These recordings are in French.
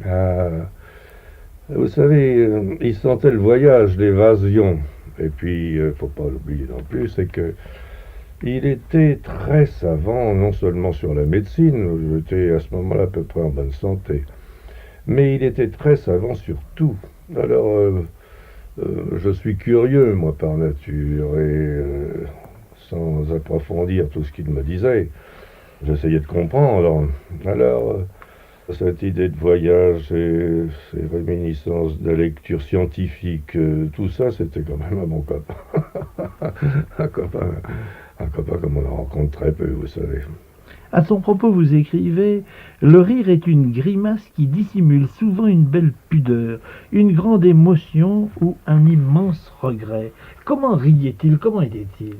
Ah, vous savez, il sentait le voyage, l'évasion. Et puis, faut pas l'oublier non plus, c'est que il était très savant, non seulement sur la médecine, j'étais à ce moment-là à peu près en bonne santé, mais il était très savant sur tout. Alors, je suis curieux, moi, par nature, et sans approfondir tout ce qu'il me disait, j'essayais de comprendre. Alors, cette idée de voyage et ces réminiscences de lecture scientifique, tout ça, c'était quand même un bon copain. un copain. Un copain comme on en rencontre très peu, vous savez. À son propos, vous écrivez: le rire est une grimace qui dissimule souvent une belle pudeur, une grande émotion ou un immense regret. Comment riait-il? Comment était-il?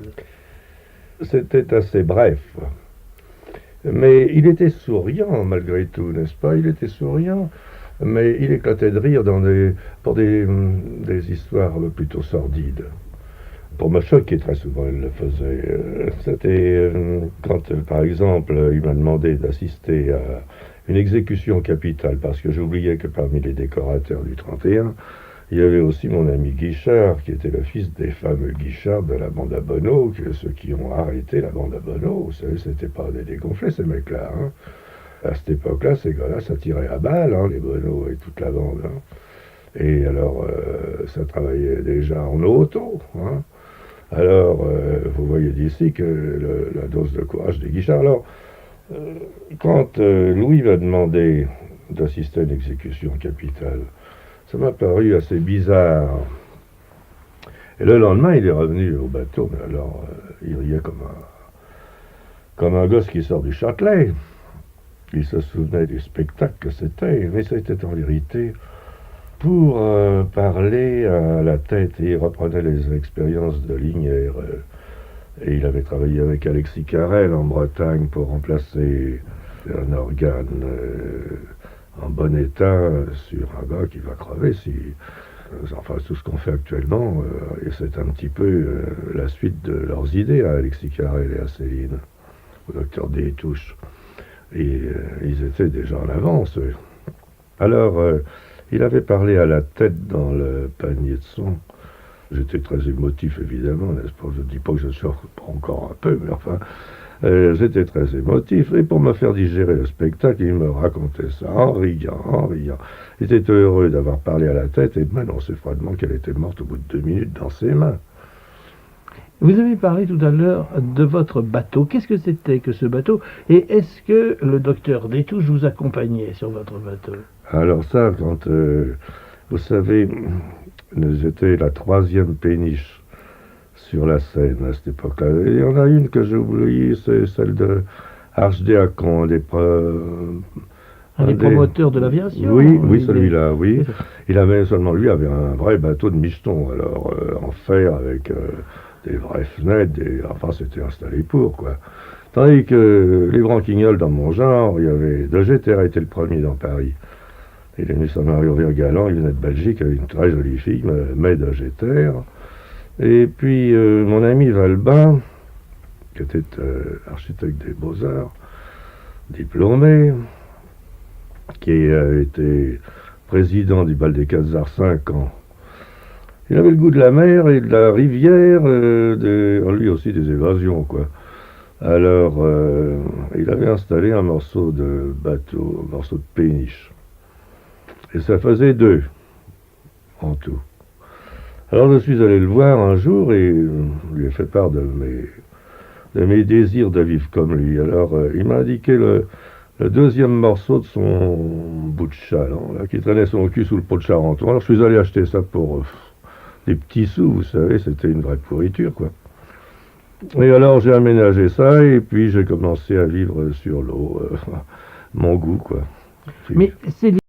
C'était assez bref. Mais il était souriant malgré tout, n'est-ce pas? Il était souriant, mais il éclatait de rire pour des histoires plutôt sordides. Pour me choquer, très souvent, il le faisait. C'était quand, par exemple, il m'a demandé d'assister à une exécution capitale, parce que j'oubliais que parmi les décorateurs du 31, il y avait aussi mon ami Guichard, qui était le fils des fameux Guichard de la bande à Bonneau, ceux qui ont arrêté la bande à Bonneau. Vous savez, c'était pas des dégonflés, ces mecs-là. Hein. À cette époque-là, ces gars-là, ça tirait à balles, hein, les Bonneau et toute la bande. Hein. Et alors, ça travaillait déjà en auto. Hein. Alors, vous voyez d'ici que la dose de courage des Guichards. Alors, euh, quand Louis m'a demandé d'assister à une exécution capitale, ça m'a paru assez bizarre. Et le lendemain, il est revenu au bateau, mais alors, il riait comme un gosse qui sort du Châtelet. Il se souvenait du spectacle que c'était, mais c'était en vérité pour parler à la tête, et il reprenait les expériences de Lignières. Et il avait travaillé avec Alexis Carrel en Bretagne pour remplacer un organe en bon état sur un gars qui va crever si. Enfin, tout ce qu'on fait actuellement, et c'est un petit peu la suite de leurs idées à Alexis Carrel et à Céline, au docteur Détouche. Et ils étaient déjà en avance, eux. Alors, il avait parlé à la tête dans le panier de son. J'étais très émotif, évidemment, n'est-ce pas? Je ne dis pas que je sors encore un peu, mais enfin, j'étais très émotif. Et pour me faire digérer le spectacle, il me racontait ça en riant, en riant. Il était heureux d'avoir parlé à la tête et de m'annoncer froidement qu'elle était morte au bout de 2 minutes dans ses mains. Vous avez parlé tout à l'heure de votre bateau. Qu'est-ce que c'était que ce bateau? Et est-ce que le docteur Détouche vous accompagnait sur votre bateau? Alors ça, quand, vous savez, j'étais la troisième péniche sur la Seine à cette époque-là. Et il y en a une que j'ai oubliée, c'est celle de Archidéacon, Un des promoteurs de l'aviation? Oui, oui, celui-là, oui. Il avait seulement lui avait un vrai bateau de micheton, alors en fer avec des vraies fenêtres, enfin c'était installé pour quoi. Tandis que les branquignoles dans mon genre, il y avait De Geter était le premier dans Paris. Il est venu sur Mario Virgalan, il venait de Belgique avec une très jolie fille, mais De Geter. Et puis mon ami Valbin, qui était architecte des Beaux-Arts, diplômé, qui a été président du bal des 4 arts 5 ans. Il avait le goût de la mer et de la rivière, lui aussi des évasions, quoi. Alors, il avait installé un morceau de bateau, un morceau de péniche. Et ça faisait 2 en tout. Alors je suis allé le voir un jour et lui ai fait part de mes désirs de vivre comme lui. Alors, il m'a indiqué le deuxième morceau de son bout de chaland, là, qui traînait son cul sous le pot de Charenton. Alors je suis allé acheter ça pour des petits sous, vous savez, c'était une vraie pourriture, quoi. Et alors j'ai aménagé ça, et puis j'ai commencé à vivre sur l'eau, mon goût, quoi. Mais c'est